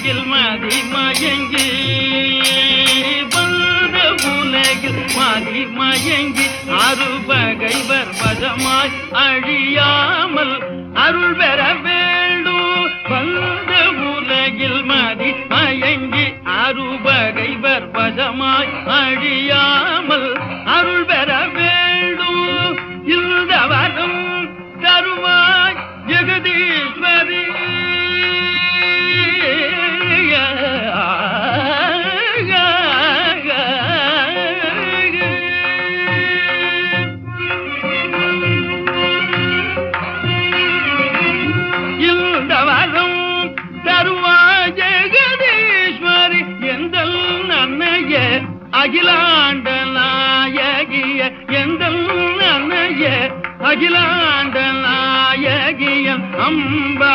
உலகில் மதி மயங்கி வந்த உலகில் மதி மயங்கி அறுபகைவர் வசமாய் அழியாமல் அருள் பெற வேண்டும். வந்த உலகில் மதி மயங்கி அறுபகைவர் வசமாய் அழியாமல் அருள் பெற வேண்டும். இந்த வரம் தருவாய் ஜெகதீஸ்வரி. இந்த வரம் தருவாய் ஜெகதீஸ்வரி. எந்த நன்னைய அகிலாண்ட நாயகிய எந்த நன்னைய அகிலாண்ட நாயகியம் அம்பா